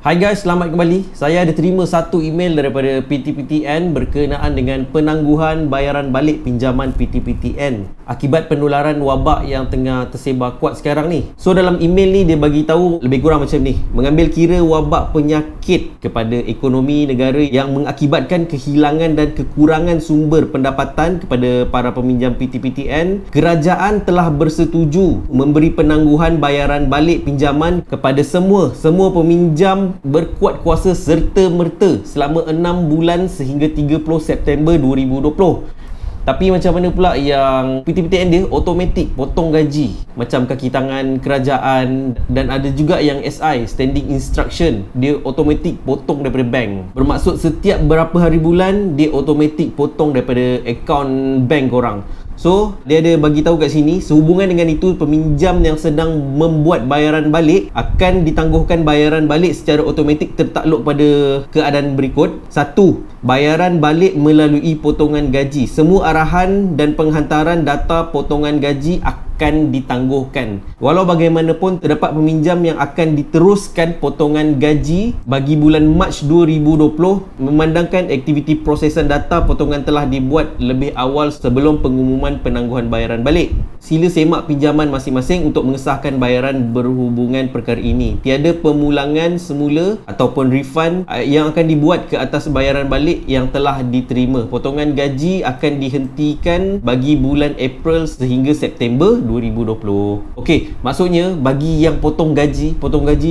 Hai guys, selamat kembali. Saya ada terima satu email daripada PTPTN berkenaan dengan penangguhan bayaran balik pinjaman PTPTN akibat penularan wabak yang tengah tersebar kuat sekarang ni. So dalam email ni dia bagi tahu lebih kurang macam ni. Mengambil kira wabak penyakit kepada ekonomi negara yang mengakibatkan kehilangan dan kekurangan sumber pendapatan kepada para peminjam PTPTN, kerajaan telah bersetuju memberi penangguhan bayaran balik pinjaman kepada semua peminjam berkuat kuasa serta-merta selama 6 bulan sehingga 30 September 2020. Tapi macam mana pula yang PTPTN dia automatik potong gaji macam kaki tangan kerajaan, dan ada juga yang SI standing instruction dia automatik potong daripada bank. Bermaksud setiap berapa hari bulan dia automatik potong daripada akaun bank korang. So, dia ada bagi tahu kat sini, sehubungan dengan itu, peminjam yang sedang membuat bayaran balik akan ditangguhkan bayaran balik secara automatik tertakluk pada keadaan berikut. 1. Bayaran balik melalui potongan gaji. Semua arahan dan penghantaran data potongan gaji akan ditangguhkan. Walau bagaimanapun, terdapat peminjam yang akan diteruskan potongan gaji bagi bulan Mac 2020 memandangkan aktiviti prosesan data potongan telah dibuat lebih awal sebelum pengumuman penangguhan bayaran balik. Sila semak pinjaman masing-masing untuk mengesahkan bayaran berhubungan perkara ini. Tiada pemulangan semula ataupun refund yang akan dibuat ke atas bayaran balik yang telah diterima. Potongan gaji akan dihentikan bagi bulan April sehingga September 2020. Okey, maksudnya bagi yang potong gaji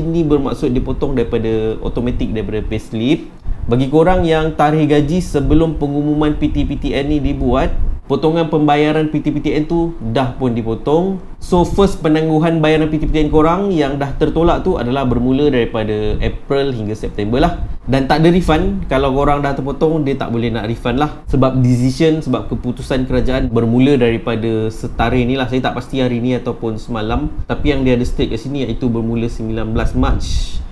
ni bermaksud dipotong daripada automatik daripada payslip. Bagi korang yang tarikh gaji sebelum pengumuman PTPTN ni dibuat, potongan pembayaran PTPTN tu dah pun dipotong. So first penangguhan bayaran PTPTN korang yang dah tertolak tu adalah bermula daripada April hingga September lah. Dan tak ada refund. Kalau korang dah terpotong, dia tak boleh nak refund lah. Sebab keputusan kerajaan bermula daripada setarikh ni lah. Saya tak pasti hari ni ataupun semalam, tapi yang dia ada state kat sini iaitu bermula 19 Mac.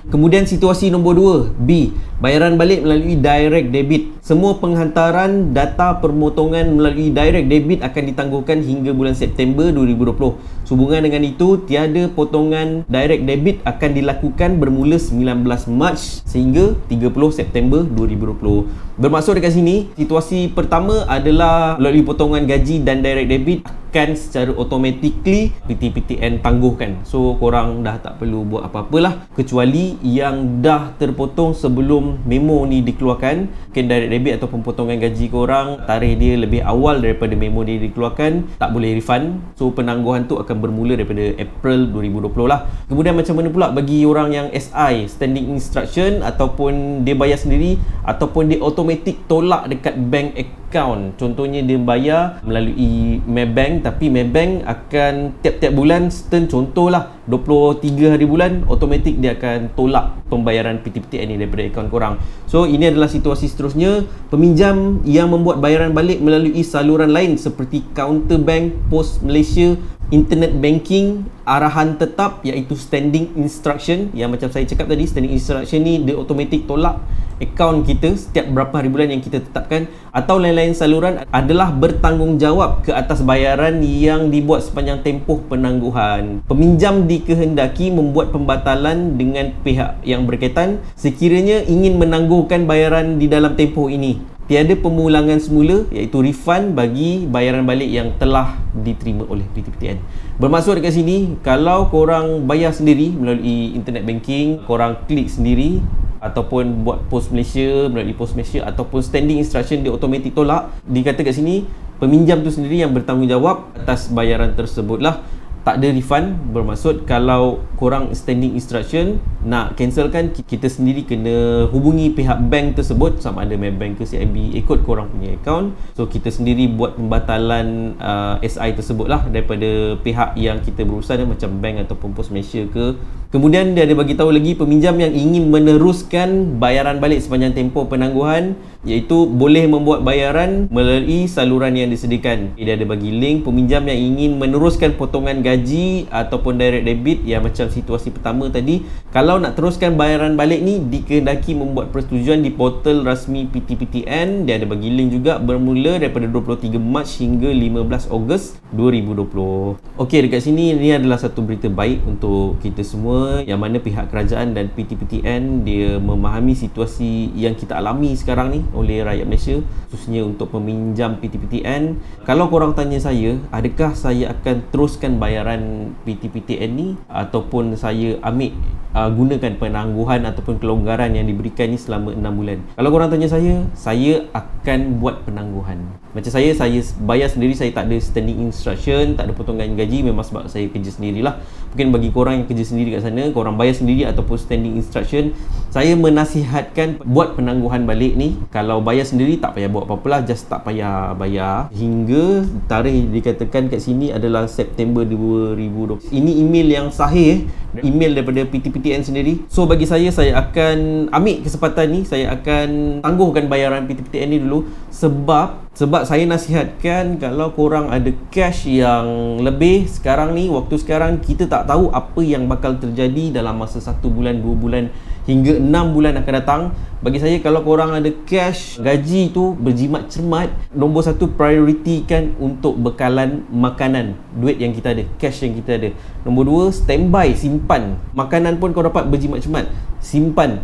Kemudian situasi nombor 2, B. Bayaran balik melalui direct debit. Semua penghantaran data permotongan melalui direct debit akan ditangguhkan hingga bulan September 2020. Sehubungan dengan itu, tiada potongan direct debit akan dilakukan bermula 19 Mac sehingga 30 September 2020. Bermaksud dekat sini, situasi pertama adalah melalui potongan gaji dan direct debit akan secara automatically PTPTN tangguhkan. So korang dah tak perlu buat apa-apalah, kecuali yang dah terpotong sebelum memo ni dikeluarkan. Mungkin direct debit ataupun potongan gaji korang tarikh dia lebih awal daripada memo dia dikeluarkan, tak boleh refund. So penangguhan tu akan bermula daripada April 2020 lah. Kemudian macam mana pula bagi orang yang SI standing instruction, ataupun dia bayar sendiri ataupun dia automatik tolak dekat bank account. Contohnya dia bayar melalui Maybank, tapi Maybank akan tiap-tiap bulan stern, contohlah 23 hari bulan, automatik dia akan tolak pembayaran PTPTN ni daripada akaun korang. So ini adalah situasi seterusnya. Peminjam yang membuat bayaran balik melalui saluran lain seperti counter bank, Pos Malaysia, internet banking, arahan tetap iaitu standing instruction, yang macam saya cakap tadi, standing instruction ni dia automatik tolak akaun kita setiap berapa hari bulan yang kita tetapkan, atau lain-lain saluran adalah bertanggungjawab ke atas bayaran yang dibuat sepanjang tempoh penangguhan. Peminjam dikehendaki membuat pembatalan dengan pihak yang berkaitan sekiranya ingin menangguhkan bayaran di dalam tempoh ini. Tiada pemulangan semula iaitu refund bagi bayaran balik yang telah diterima oleh PTPTN. Bermaksud dekat sini, kalau korang bayar sendiri melalui internet banking, korang klik sendiri, ataupun buat Pos Malaysia melalui Pos Malaysia, ataupun standing instruction dia automatik tolak, dikata kat sini peminjam tu sendiri yang bertanggungjawab atas bayaran tersebut lah. Tak ada refund. Bermaksud kalau korang standing instruction nak cancelkan, kita sendiri kena hubungi pihak bank tersebut, sama ada Maybank ke CIMB, ikut korang punya account. So kita sendiri buat pembatalan SI tersebut lah daripada pihak yang kita berurusan, macam bank ataupun Pos Malaysia ke. Kemudian dia ada bagi tahu lagi, peminjam yang ingin meneruskan bayaran balik sepanjang tempoh penangguhan iaitu boleh membuat bayaran melalui saluran yang disediakan. Dia ada bagi link. Peminjam yang ingin meneruskan potongan gaji ataupun direct debit, yang macam situasi pertama tadi, kalau Kalau nak teruskan bayaran balik ni, dikehendaki membuat persetujuan di portal rasmi PTPTN. Dia ada bagi link juga, bermula daripada 23 Mac hingga 15 Ogos 2020. Okey, dekat sini ni adalah satu berita baik untuk kita semua, yang mana pihak kerajaan dan PTPTN dia memahami situasi yang kita alami sekarang ni oleh rakyat Malaysia, khususnya untuk peminjam PTPTN. Kalau korang tanya saya, adakah saya akan teruskan bayaran PTPTN ni ataupun saya ambil gunakan penangguhan ataupun kelonggaran yang diberikan ni selama 6 bulan. Kalau korang tanya saya akan buat penangguhan. Macam saya bayar sendiri, saya tak ada standing instruction, tak ada potongan gaji, memang sebab saya kerja sendirilah. Mungkin bagi korang yang kerja sendiri kat sana, korang bayar sendiri ataupun standing instruction, saya menasihatkan buat penangguhan balik ni. Kalau bayar sendiri tak payah buat apa-apa lah, just tak payah bayar hingga tarikh dikatakan kat sini adalah September 2020. Ini email yang sahih, email daripada PTPTN sendiri. So bagi saya akan ambil kesempatan ni, saya akan tangguhkan bayaran PTPTN ni dulu, sebab saya nasihatkan kalau korang ada cash yang lebih sekarang ni, waktu sekarang kita tak tahu apa yang bakal terjadi dalam masa 1 bulan, 2 bulan hingga 6 bulan akan datang. Bagi saya, kalau korang ada cash, gaji tu berjimat cermat, nombor 1 prioritikan untuk bekalan makanan, duit yang kita ada, cash yang kita ada. Nombor 2, standby, simpan. Makanan pun kau dapat berjimat cermat, simpan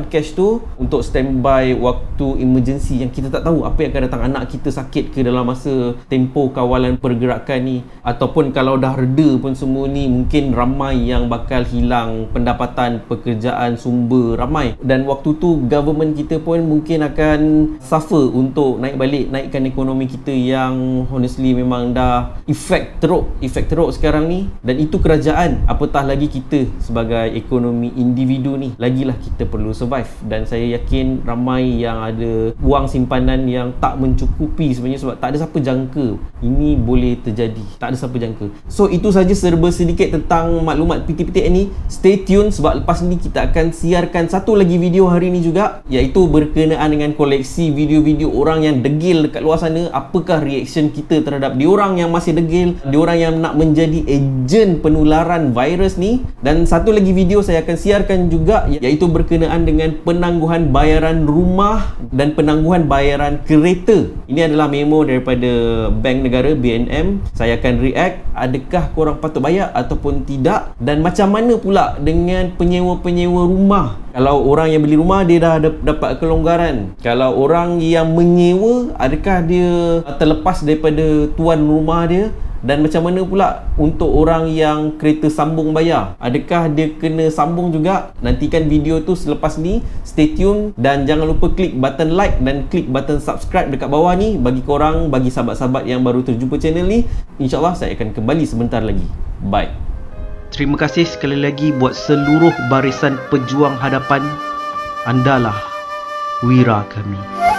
cash tu untuk standby waktu emergency yang kita tak tahu apa yang akan datang. Anak kita sakit ke dalam masa tempoh kawalan pergerakan ni, ataupun kalau dah reda pun semua ni, mungkin ramai yang bakal hilang pendapatan, pekerjaan, sumber ramai. Dan waktu tu government kita pun mungkin akan suffer untuk naikkan ekonomi kita yang honestly memang dah efek teruk sekarang ni. Dan itu kerajaan, apatah lagi kita sebagai ekonomi individu ni, lagilah kita perlu survive. Dan saya yakin ramai yang ada wang simpanan yang tak mencukupi sebenarnya, sebab tak ada siapa jangka ini boleh terjadi, tak ada siapa jangka. So itu saja serba sedikit tentang maklumat PTPTN ni. Stay tune sebab lepas ni kita akan siarkan satu lagi video hari ni juga, iaitu berkenaan dengan koleksi video-video orang yang degil dekat luar sana. Apakah reaction kita terhadap diorang yang masih degil, diorang yang nak menjadi ejen penularan virus ni. Dan satu lagi video saya akan siarkan juga, iaitu berkenaan dengan penangguhan bayaran rumah dan penangguhan bayaran kereta. Ini adalah memo daripada Bank Negara BNM. Saya akan react, adakah korang patut bayar ataupun tidak, dan macam mana pula dengan penyewa-penyewa rumah. Kalau orang yang beli rumah, dia dah dapat kelonggaran. Kalau orang yang menyewa, adakah dia terlepas daripada tuan rumah dia? Dan macam mana pula untuk orang yang kereta sambung bayar, adakah dia kena sambung juga? Nantikan video tu selepas ni. Stay tune dan jangan lupa klik button like dan klik button subscribe dekat bawah ni bagi korang, bagi sahabat-sahabat yang baru terjumpa channel ni. InsyaAllah saya akan kembali sebentar lagi. Bye. Terima kasih sekali lagi buat seluruh barisan pejuang hadapan. Andalah wira kami.